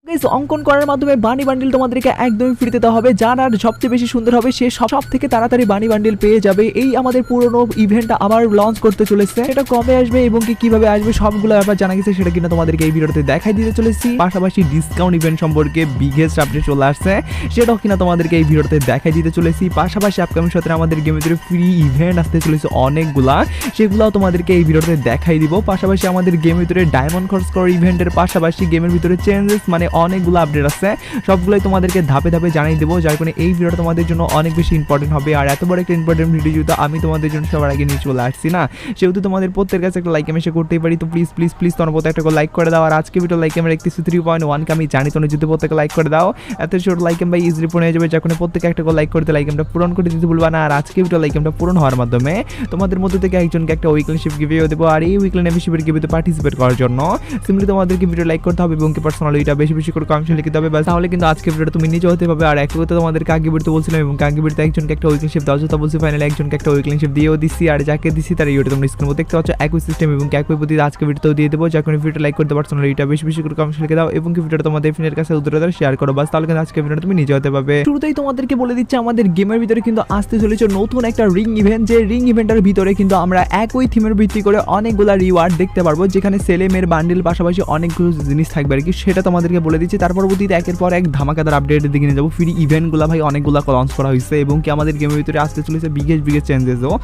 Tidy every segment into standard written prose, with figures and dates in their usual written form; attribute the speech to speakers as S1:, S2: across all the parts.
S1: Guys অঙ্কন করার মাধ্যমে বানি বান্ডিল তোমাদেরকে একদমই ফ্রিতে দেওয়া হবে। যার আর সবচেয়ে বেশি সুন্দর হবে সে সব থেকে তাড়াতাড়ি বানি বান্ডিল পেয়ে যাবে। এই আমাদের পুরনো ইভেন্টটা আবার লঞ্চ করতে চলেছে, এটা কবে আসবে এবং কিভাবে আসবে সবগুলো ব্যাপার জানা গেছে, সেটা কিনা তোমাদেরকে এই ভিডিওতে দেখাই দিতে চলেছি। পাশাপাশি ডিসকাউন্ট ইভেন্ট সম্পর্কে বিগেস্ট আপডেট চলে আসছে, সেটাও কিনা তোমাদেরকে এই ভিডিওতে দেখাই দিতে চলেছি। পাশাপাশি আপকামিং সপ্তাহে আমাদের গেমের ভিতরে ফ্রি ইভেন্ট আসতে চলেছে অনেকগুলা, সেগুলোও তোমাদেরকে এই ভিডিওতে দেখাই দিব। পাশাপাশি আমাদের গেমের ভিতরে ডায়মন্ড খরচ করার ইভেন্টের পাশাপাশি গেমের ভিতরে চেঞ্জেস মানে অনেকগুলো আপডেট আছে, সবগুলোই তোমাদেরকে ধাপে ধাপে জানিয়ে দেবো, যার কারণে এই ভিডিওটা তোমাদের জন্য অনেক বেশি ইম্পর্টেন্ট হবে। আর এত বড় একটা ইম্পর্টেন্ট ভিডিও যেহেতু আমি তোমাদের জন্য সবার আগে নিয়ে চলে আসছি না, সেহেতু তোমাদের প্রত্যেকের কাছে একটা লাইক আমি করতেই পারি। তো প্লিজ প্লিজ প্লিজ তোমার প্রত্যেক একটা লাইক করে দাও। আর আজকে ভিডিও লাইক আমি রাখতেছি 3.1 কে আমি জানি তোমরা যদি প্রত্যেকে লাইক করে দাও এত ছোট লাইক ভাই ইজিলি পূরণ হয়ে যাবে, যার কারণে প্রত্যেকে একটা লাইক করতে লাইক আমরা পূরণ করে দিতে ভুলবা না। আর আজকে ভিডিও লাইক আমরা পূরণ হওয়ার মাধ্যমে তোমাদের মধ্যে থেকে একজনকে একটা উইকলি শিপ গিভেও দেবো। আর এই উইকলি মেম্বারশিপের গিভেতে পার্টিসিপেট করার জন্য সিম্পলি তোমাদেরকে ভিডিও লাইক করতে হবে এবং কি পার্সোনালি এটা বেশি বেশি করে কমেন্টে লিখে দেবে, বাস তাহলে কিন্তু আজকে ভিডিওটা তুমি নিজে হতে পারবে। আর একটা কথা তোমাদেরকে আগে ভিডিওতে বলছিলাম এবং আগে ভিডিওতে একজনকে একটা উইকলি শিপ দাও, যেটা বলছি ফাইনালি একজনকে একটা উইকলি শিপ দিয়েও দিচ্ছি। আর যাকে দিচ্ছি তার ইউটিউবে তোমরা স্ক্রিনে দেখতে পাচ্ছ একই সিস্টেম এবং একই পদ্ধতি আজকে ভিডিওতেও দিয়ে দেবো, যার কারণে ভিডিওটা লাইক করতে পার্সোনালি এটা বেশি বেশি করে কমেন্টে লিখে দাও এবং কি ভিডিওটা তোমাদের ফ্রেন্ডের কাছে উত্তর শেয়ার করো, বাস তাহলে কিন্তু আজকে ভিডিওটা তুমি নিজে হতে পারবে। শুরুতেই তোমাদেরকে বলে দিচ্ছি আমাদের গেমের ভিতরে কিন্তু আসতে চলেছে নতুন একটা রিং ইভেন্ট, যে রিং ইভেন্টের ভিতরে কিন্তু আমরা একই থিমের ভিত্তি করে অনেকগুলা রিওয়ার্ড দেখতে পারবো, যেখানে সেলেমের বান্ডিল পাশাপাশি অনেকগুলো জিনিস থাকবে আর কি, সেটা তোমাদেরকে বলে দিচ্ছি। তার পরবর্তীতে একের পর এক ধামাকাদার আপডেটের দিকে নিয়ে যাবো। ফ্রি ইভেন্টগুলো ভাই অনেকগুলো লঞ্চ করা হয়েছে এবং কি আমাদের গেমের ভিতরে আসতে চলেছে বিগেস্ট চেঞ্জেসও।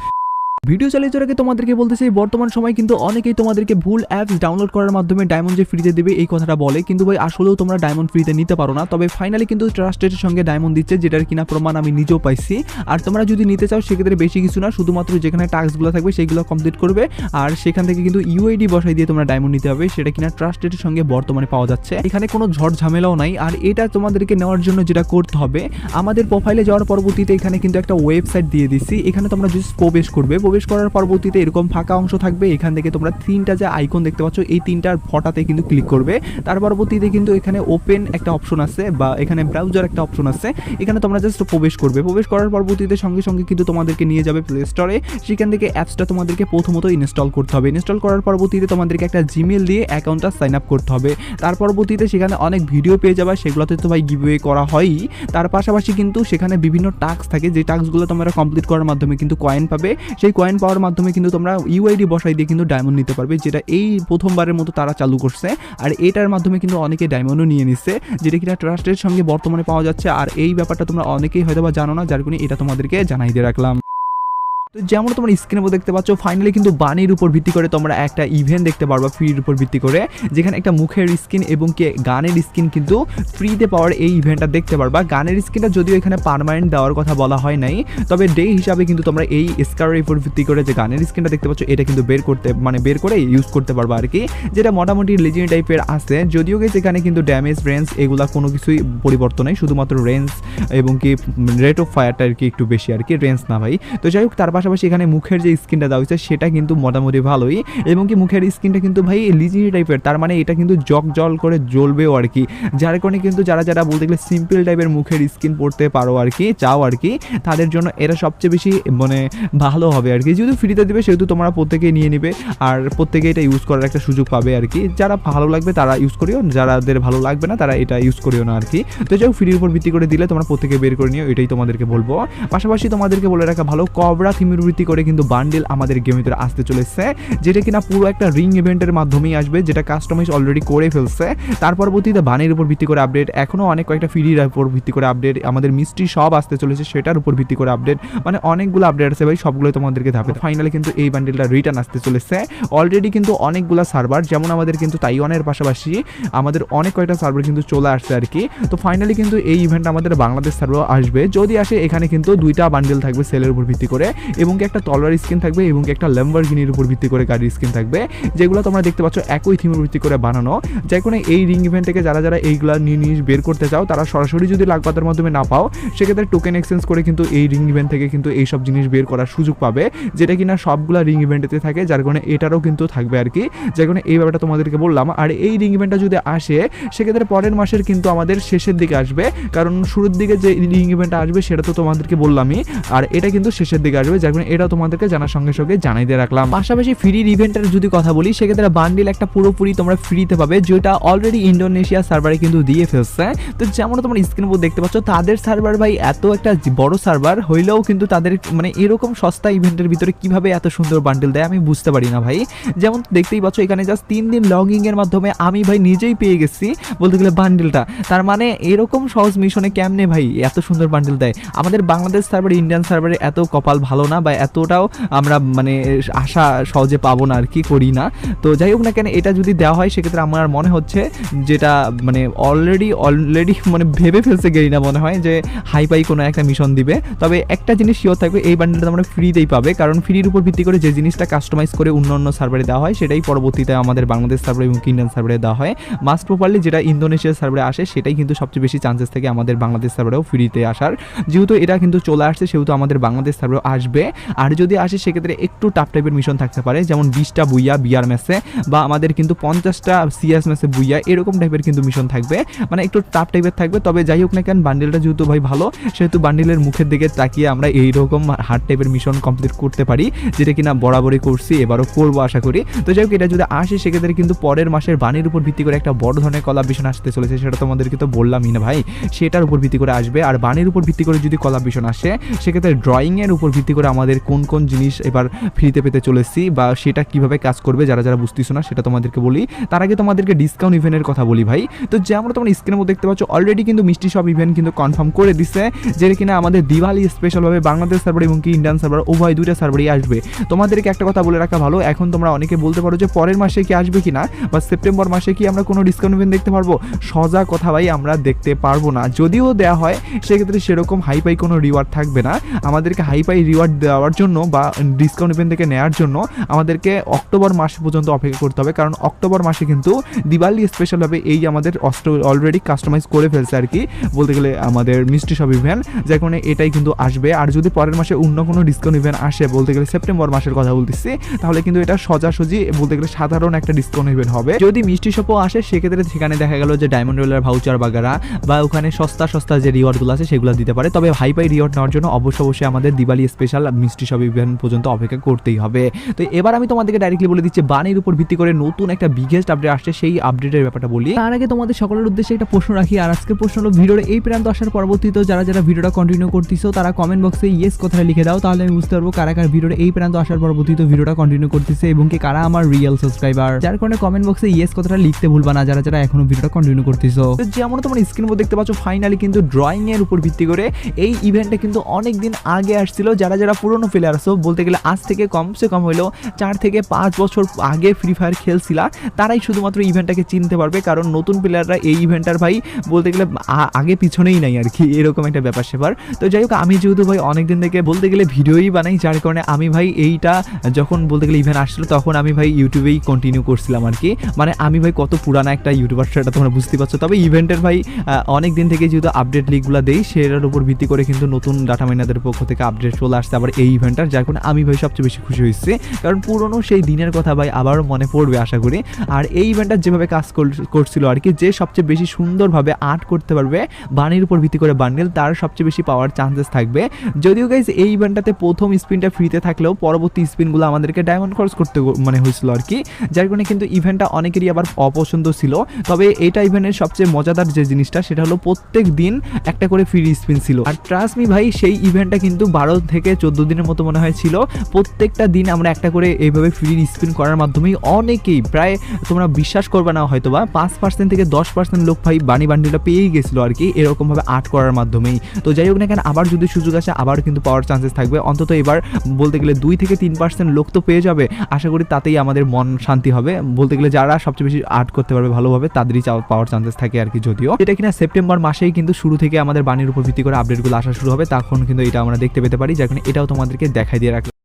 S1: ভিডিও চালিয়ে যাওয়ার আগে তোমাদেরকে বলতেছি বর্তমান সময় কিন্তু অনেকেই তোমাদেরকে ভুল অ্যাপস ডাউনলোড করার মাধ্যমে ডায়মন্ড যে ফ্রিতে দেবে এই কথাটা বলে, কিন্তু ভাই আসলেও তোমরা ডায়মন্ড ফ্রিতে নিতে পারো না। তবে ফাইনালি কিন্তু ট্রাস্টেডের সঙ্গে ডায়মন্ড দিচ্ছে, যেটার কিনা প্রমাণ আমি নিজেও পাইছি। আর তোমরা যদি নিতে চাও সেক্ষেত্রে বেশি কিছু না, শুধুমাত্র যেখানে টাস্কগুলো থাকবে সেইগুলো কমপ্লিট করবে আর সেখান থেকে কিন্তু ইউআইডি বসাই দিয়ে তোমরা ডায়মন্ড নিতে হবে, সেটা কিনা ট্রাস্টেডের সঙ্গে বর্তমানে পাওয়া যাচ্ছে। এখানে কোনো ঝড় ঝামেলাও নাই। আর এটা তোমাদেরকে নেওয়ার জন্য যেটা করতে হবে, আমাদের প্রোফাইলে যাওয়ার পরবর্তীতে এখানে কিন্তু একটা ওয়েবসাইট দিয়ে দিচ্ছি, এখানে তোমরা জাস্ট প্রবেশ করবে। প্রবেশ করার পরবর্তীতে এরকম ফাঁকা অংশ থাকবে, এখান থেকে তোমরা তিনটা যে আইকন দেখতে পাচ্ছ এই তিনটার ফটাতে কিন্তু ক্লিক করবে। তার পরবর্তীতে কিন্তু এখানে ওপেন একটা অপশন আছে বা এখানে ব্রাউজার একটা অপশন আছে, এখানে তোমরা জাস্ট প্রবেশ করবে। প্রবেশ করার পরবর্তীতে সঙ্গে সঙ্গে কিন্তু তোমাদেরকে নিয়ে যাবে প্লে স্টোরে, সেখান থেকে অ্যাপসটা তোমাদেরকে প্রথমত ইনস্টল করতে হবে। ইনস্টল করার পরবর্তীতে তোমাদেরকে একটা জিমেল দিয়ে অ্যাকাউন্টটা সাইন আপ করতে হবে। তার পরবর্তীতে সেখানে অনেক ভিডিও পেয়ে যাবে, সেগুলোতে তো ভাই গিভওয়ে করা হয়ই। তার পাশাপাশি কিন্তু সেখানে বিভিন্ন টাস্ক থাকে, যে টাস্কগুলো তোমরা কমপ্লিট করার মাধ্যমে কিন্তু কয়েন পাবে, সেই কয়েন পাওয়ার মাধ্যমে কিন্তু তোমরা ইউআইডি বসাই দিয়ে কিন্তু ডায়মন্ড নিতে পারবে, যেটা এই প্রথমবারের মতো তারা চালু করছে। আর এটার মাধ্যমে কিন্তু অনেকে ডায়মন্ডও নিয়ে নিচ্ছে, যেটা কিনা ট্রাস্টের সঙ্গে বর্তমানে পাওয়া যাচ্ছে। আর এই ব্যাপারটা তোমরা অনেকেই হয়তো বা জানো না, যার কারণে এটা তোমাদেরকে জানাই দিয়ে রাখলাম। তো যেমন তোমরা স্ক্রিনের মধ্যে দেখতে পাচ্ছ ফাইনালি কিন্তু বানির উপর ভিত্তি করে তোমরা একটা ইভেন্ট দেখতে পারবা ফ্রির উপর ভিত্তি করে, যেখানে একটা মুখের স্কিন এবং কি গানের স্কিন কিন্তু ফ্রিতে পাওয়ার এই ইভেন্টটা দেখতে পারবা। গানের স্কিনটা যদিও এখানে পার্মানেন্ট দেওয়ার কথা বলা হয় নাই, তবে ডে হিসাবে কিন্তু তোমরা এই স্কারের উপর ভিত্তি করে যে গানের স্কিনটা দেখতে পাচ্ছ এটা কিন্তু বের করে ইউজ করতে পারবা আর কি, যেটা মোটামুটি লেজেন্ড টাইপের আছে। যদিও গেছে এখানে কিন্তু ড্যামেজ রেঞ্জ এগুলা কোনো কিছুই পরিবর্তন নেই, শুধুমাত্র রেঞ্জ এবং কি রেট অফ ফায়ারটা আর কি একটু বেশি আর কি, রেঞ্জ না ভাই। তো যাই হোক, তার পাশাপাশি এখানে মুখের যে স্কিনটা দেওয়া হয়েছে সেটা কিন্তু মোটামুটি ভালোই, এবং কি মুখের স্কিনটা কিন্তু ভাই লিজেন্ডারি টাইপের, তার মানে এটা কিন্তু জল করে জ্বলবেও আর কি, যার কারণে কিন্তু যারা বলতে গেলে সিম্পল টাইপের মুখের স্কিন পড়তে পারো আর কি, চাও আর কি, তাদের জন্য এটা সবচেয়ে বেশি মানে ভালো হবে আর কি। যেহেতু ফ্রিতে দেবে সেহেতু তোমরা প্রত্যেকেই নিয়ে নেবে আর প্রত্যেকে এটা ইউজ করার একটা সুযোগ পাবে আর কি। যারা ভালো লাগবে তারা ইউজ করিও, যাদের ভালো লাগবে না তারা এটা ইউজ করিও না আর কি। তো যাই হোক, ফ্রির উপর ভিত্তি করে দিলে তোমরা প্রত্যেকে বের করে নিও, এটাই তোমাদেরকে বলবো। পাশাপাশি তোমাদেরকে বলে রাখা ভালো, কবরা থিমের ভিত্তি করে কিন্তু বান্ডেল আমাদের গেমের ভিতরে আসতে চলেছে, যেটা কিনা পুরো একটা রিং ইভেন্টের মাধ্যমেই আসবে, যেটা কাস্টমাইজ অলরেডি করে ফেলছে। তার পরবর্তীতে বানের উপর ভিত্তি করে আপডেট, এখনো অনেক কয়েকটা ফ্রির উপর ভিত্তি করে আপডেট, আমাদের মিষ্টি সব আসতে চলেছে সেটার উপর ভিত্তি করে আপডেট, মানে অনেকগুলো আপডেট আছে ভাই, সবগুলোই তোমাদেরকে ধাপে ফাইনালি কিন্তু এই বান্ডেলটা রিটার্ন আসতে চলেছে। অলরেডি কিন্তু অনেকগুলো সার্ভার, যেমন আমাদের কিন্তু তাইওয়ানের পাশাপাশি আমাদের অনেক কয়েকটা সার্ভার কিন্তু চলে আসছে আর কি। তো ফাইনালি কিন্তু এই ইভেন্ট আমাদের বাংলাদেশ সার্ভার আসবে, যদি আসে এখানে কিন্তু দুইটা বান্ডেল থাকবে সেলের উপর ভিত্তি করে, এবং একটা তলোয়ার স্কিন থাকবে এবং একটা ল্যাম্বরগিনির উপর ভিত্তি করে গাড়ির স্কিন থাকবে, যেগুলো তোমরা দেখতে পাচ্ছ একই থিমের ভিত্তি করে বানানো। যাই কোনো এই রিং ইভেন্ট থেকে যারা এইগুলা নিয়ে বের করতে চাও, তারা সরাসরি যদি লাখপাতের মাধ্যমে না পাও সেক্ষেত্রে টোকেন এক্সচেঞ্জ করে কিন্তু এই রিং ইভেন্ট থেকে কিন্তু এই সব জিনিস বের করার সুযোগ পাবে, যেটা কিনা সবগুলা রিং ইভেন্টেতে থাকে, যার কারণে এটারও কিন্তু থাকবে আর কি। যার কারণে এই ব্যাপারটা তোমাদেরকে বললাম। আর এই রিং ইভেন্টটা যদি আসে সেক্ষেত্রে পরের মাসের কিন্তু আমাদের শেষের দিকে আসবে, কারণ শুরুর দিকে যে রিং ইভেন্টটা আসবে সেটা তো তোমাদেরকে বললামই, আর এটা কিন্তু শেষের দিকে আসবে, যার কারণে এটাও তোমাদেরকে জানার সঙ্গে সঙ্গে জানাই দিয়ে রাখলাম। পাশাপাশি ফ্রির ইভেন্টের যদি কথা বলি সেক্ষেত্রে বান্ডিল একটা পুরোপুরি তোমরা ফ্রিতে পাবে, যেটা অলরেডি ইন্ডোনেশিয়া সার্ভারে কিন্তু দিয়ে ফেলছে। তো যেমন তোমরা স্ক্রিন উপর দেখতে পাচ্ছ তাদের সার্ভার ভাই এত একটা বড় সার্ভার হইলেও কিন্তু তাদের মানে এরকম সস্তা ইভেন্টের ভিতরে কিভাবে এত সুন্দর বান্ডিল দেয় আমি বুঝতে পারি না ভাই। যেমন দেখতেই পাচ্ছ এখানে জাস্ট 3 দিন লগইং এর মাধ্যমে আমি ভাই নিজেই পেয়ে গেছি বলতে গেলে বান্ডিলটা। তার মানে এরকম সহজ মিশনে কেমনে ভাই এত সুন্দর বান্ডিল দেয়। আমাদের বাংলাদেশ সার্ভার ইন্ডিয়ান সার্ভারে এত কপাল ভালো না বা এতটাও আমরা মানে আশা সহজে পাবো না আর কি, করি না। তো যাই হোক না কেন এটা যদি দেওয়া হয় সেক্ষেত্রে আমার মনে হচ্ছে যেটা মানে অলরেডি মানে ভেবে ফেলছে গেরিনা মনে হয় যে হাইপাই কোনো একটা মিশন দিবে। তবে একটা জিনিস শিওর থাকবে এই বান্ডেলটা তোমরা ফ্রিতেই পাবে, কারণ ফ্রির উপর ভিত্তি করে যে জিনিসটা কাস্টমাইজ করে অন্য সার্ভারে দেওয়া হয় সেটাই পরবর্তীতে আমাদের বাংলাদেশ সার্ভারে এবং ইন্ডিয়ান সার্ভারে দেওয়া হয়। মাস্ট প্রপারলি যেটা ইন্দোনেশিয়ার সার্ভারে আসে সেটাই কিন্তু সবচেয়ে বেশি চান্সেস থাকে আমাদের বাংলাদেশ সার্ভারেও ফ্রিতে আসার। যেহেতু এটা কিন্তু চলে আসছে সেহেতু আমাদের বাংলাদেশ সার্ভারেও আসবে। আর যদি আসে সেক্ষেত্রে একটু টাফ টাইপের মিশন থাকতে পারে, যেমন 20টা বুইয়া বিআর ম্যাচে বা আমাদের কিন্তু 50টা সিএস ম্যাচে বুইয়া এরকম টাইপের কিন্তু মিশন থাকবে, মানে একটু টাফ টাইপের থাকবে। তবে যাই হোক না কেন বান্ডেলটা যেহেতু ভাই ভালো সেহেতু বান্ডেলের মুখের দিকে তাকিয়ে আমরা এইরকম হার্ড টাইপের মিশন কমপ্লিট করতে পারি, যেটা কিনা বরাবরই করছি, এবারও করবো আশা করি। তো যাই হোক এটা যদি আসে সেক্ষেত্রে কিন্তু পরের মাসের বাণীর উপর ভিত্তি করে একটা বড় ধরনের কলাভিশন আসতে চলেছে, সেটা তোমাদেরকে তো বললামই না ভাই, সেটার উপর ভিত্তি করে আসবে। আর বাণীর উপর ভিত্তি করে যদি কলাভিশন আসে সেক্ষেত্রে ড্রয়িংয়ের উপর ভিত্তি করে আমাদের কোন কোন জিনিস এবার ফ্রিতে পেতে চলেছি বা সেটা কিভাবে কাজ করবে যারা যারা বুঝতেছো না সেটা তোমাদেরকে বলি। তার আগে তোমাদেরকে ডিসকাউন্ট ইভেন্টের কথা বলি ভাই। তো যেমন তোমরা স্ক্রিনের মধ্যে দেখতে পাচ্ছ অলরেডি কিন্তু মিষ্টি সব ইভেন্ট কিন্তু কনফার্ম করে দিচ্ছে, যেটা কিনা আমাদের দিওয়ালি স্পেশালভাবে বাংলাদেশ সার্ভার এবং কি ইন্ডিয়ান সার্ভার উভয় দুইটা সার্ভারই আসবে। তোমাদেরকে একটা কথা বলে রাখা ভালো, এখন তোমরা অনেকে বলতে পারো যে পরের মাসে কি আসবে কিনা বা সেপ্টেম্বর মাসে কি আমরা কোনো ডিসকাউন্ট ইভেন্ট দেখতে পারবো। সজা কথা ভাই আমরা দেখতে পারবো না, যদিও দেওয়া হয় সেক্ষেত্রে সেরকম হাইপাই কোনো রিওয়ার্ড থাকবে না। আমাদেরকে হাইপাই রিওয়ার্ড দেওয়ার জন্য বা ডিসকাউন্ট ইভেন্ট থেকে নেওয়ার জন্য আমাদেরকে অক্টোবর মাস পর্যন্ত অপেক্ষা করতে হবে, কারণ অক্টোবর মাসে কিন্তু দিওয়ালি স্পেশালভাবে এই আমাদের অলরেডি কাস্টমাইজ করে ফেলছে আর কি বলতে গেলে আমাদের মিষ্টি সব ইভেন্ট, যার কারণে এটাই কিন্তু আসবে। আর যদি পরের মাসে অন্য কোনো ডিসকাউন্ট ইভেন্ট আসে বলতে গেলে সেপ্টেম্বর মাসের কথা বলতেছি, তাহলে কিন্তু এটা সোজাসুজি বলতে গেলে সাধারণ একটা ডিসকাউন্ট ইভেন্ট হবে। যদি মিষ্টি শপও আসে সেক্ষেত্রে সেখানে দেখা গেল যে ডায়মন্ড রোলার ভাউচার বাগারা বা ওখানে সস্তা যে রিওয়ার্ডগুলো আছে সেগুলো দিতে পারে। তবে হাইপাই রিওয়ার্ড নেওয়ার জন্য অবশ্যই আমাদের দিওয়ালি স্পেশাল মিষ্টি শপ ইভেন্ট পর্যন্ত অপেক্ষা করতেই হবে। তো এবার আমি তোমাদেরকে ডাইরেক্টলি বলে দিচ্ছি বাণীর উপর ভিত্তি করে নতুন একটা বিগেস্ট আপডেট আসছে, সেই আপডেটের ব্যাপারটা বলি। তার আগে তোমাদের সকলের উদ্দেশ্যে একটা প্রশ্ন রাখি, আর আজকের প্রশ্ন হলো ভিডিওর এই প্রান্ত আসার পরবর্তীতে যারা যারা ভিডিওটা কন্টিনিউ করতেছো তারা কমেন্ট বক্সে ইয়েস কথাটা লিখে দাও, তাহলে আমি বুঝতে পারবো কারা কারা ভিডিওর এই প্রান্ত আসার পরবর্তীতে ভিডিওটা কন্টিনিউ করতেছে এবং কি কারা আমার রিয়েল সাবস্ক্রাইবার। যার কারণে কমেন্ট বক্সে ইয়েস কথাটা লিখতে ভুলবা না যারা যারা এখনো ভিডিওটা কন্টিনিউ করতেছো। তো যেমন তোমরা স্ক্রিন উপর দেখতে পাচ্ছ ফাইনালি কিন্তু ড্রয়িং এর উপর ভিত্তি করে এই ইভেন্টটা কিন্তু অনেক দিন আগে আসছিল। যারা যারা পুরনো প্লেয়ার আছো বলতে গেলে আজ থেকে কমসে কম হইলেও 4 থেকে 5 বছর আগে ফ্রি ফায়ার খেলছিলা তারাই শুধুমাত্র ইভেন্টটাকে চিনতে পারবে, কারণ নতুন প্লেয়াররা এই ইভেন্টটার ভাই বলতে গেলে আগে পিছনেই নাই আর কি, এরকম একটা ব্যাপার সেবার। তো যাই হোক আমি যেহেতু ভাই অনেকদিন থেকে বলতে গেলে ভিডিওই বানাই, যার কারণে আমি ভাই এইটা যখন বলতে গেলে ইভেন্ট আসছিল তখন আমি ভাই ইউটিউবেই কন্টিনিউ করছিলাম আর কি, মানে আমি ভাই কত পুরানা একটা ইউটিউবার সেটা তোমরা বুঝতে পারছো। তবে ইভেন্টের ভাই অনেক দিন থেকে যেহেতু আপডেট লিগগুলো দেই সেটার উপর ভিত্তি করে কিন্তু নতুন ডাটা মাইনারদের পক্ষ থেকে আপডেট চলে আসছে আবার এই ইভেন্টটার, যার কারণে আমি ভাই সবচেয়ে বেশি খুশি হয়েছি, কারণ পুরনো সেই দিনের কথা ভাই আবারও মনে পড়বে আশা করি। আর এই ইভেন্টটা যেভাবে কাজ করছিল আর কি, যে সবচেয়ে বেশি সুন্দরভাবে আর্ট করতে পারবে বাণীর উপর ভিত্তি করে বান্ডেল তার সবচেয়ে বেশি পাওয়ার চান্সেস থাকবে। যদিও গাইজ এই ইভেন্টটাতে প্রথম স্পিনটা ফ্রিতে থাকলেও পরবর্তী স্পিনগুলো আমাদেরকে ডায়মন্ড খরচ করতে মানে হয়েছিল আর কি, যার কারণে কিন্তু ইভেন্টটা অনেকেরই আবার অপছন্দ ছিল। তবে এইটা ইভেন্টের সবচেয়ে মজাদার যে জিনিসটা সেটা হলো প্রত্যেক দিন একটা করে ফ্রি স্পিন ছিল। আর ট্রাস্ট মি ভাই সেই ইভেন্টটা কিন্তু 12 থেকে 14 দিনের মতো মনে হয় ছিল, প্রত্যেকটা দিন আমরা একটা করে এইভাবে ফ্রি স্পিন করার মাধ্যমেই অনেকেই প্রায় তোমরা বিশ্বাস করবে না হয়তো বা 5% থেকে 10% লোক ভাই বাণী বান্ডিলটা পেয়েই গেছিলো আর কি এরকমভাবে আর্ট করার মাধ্যমেই। তো যাই হোক না কেন আবার যদি সুযোগ আসে আবার কিন্তু পাওয়ার চান্সেস থাকবে, অন্তত এবার বলতে গেলে 2 থেকে 3% লোক তো পেয়ে যাবে, আশা করি তাতেই আমাদের মন শান্তি হবে। বলতে গেলে যারা সবচেয়ে বেশি আর্ট করতে পারবে ভালোভাবে তাদেরই পাওয়ার চান্সেস থাকে আর কি। যদিও এটা কিনা সেপ্টেম্বর মাসেই কিন্তু শুরু থেকে আমাদের বাণীর উপর ভিত্তি করে আপডেটগুলো আসা শুরু হবে, তখন কিন্তু এটা আমরা দেখতে পেতে পারি, যার কারণে এটাও তোমাদেরকে দেখাই দিয়ে রাখলাম।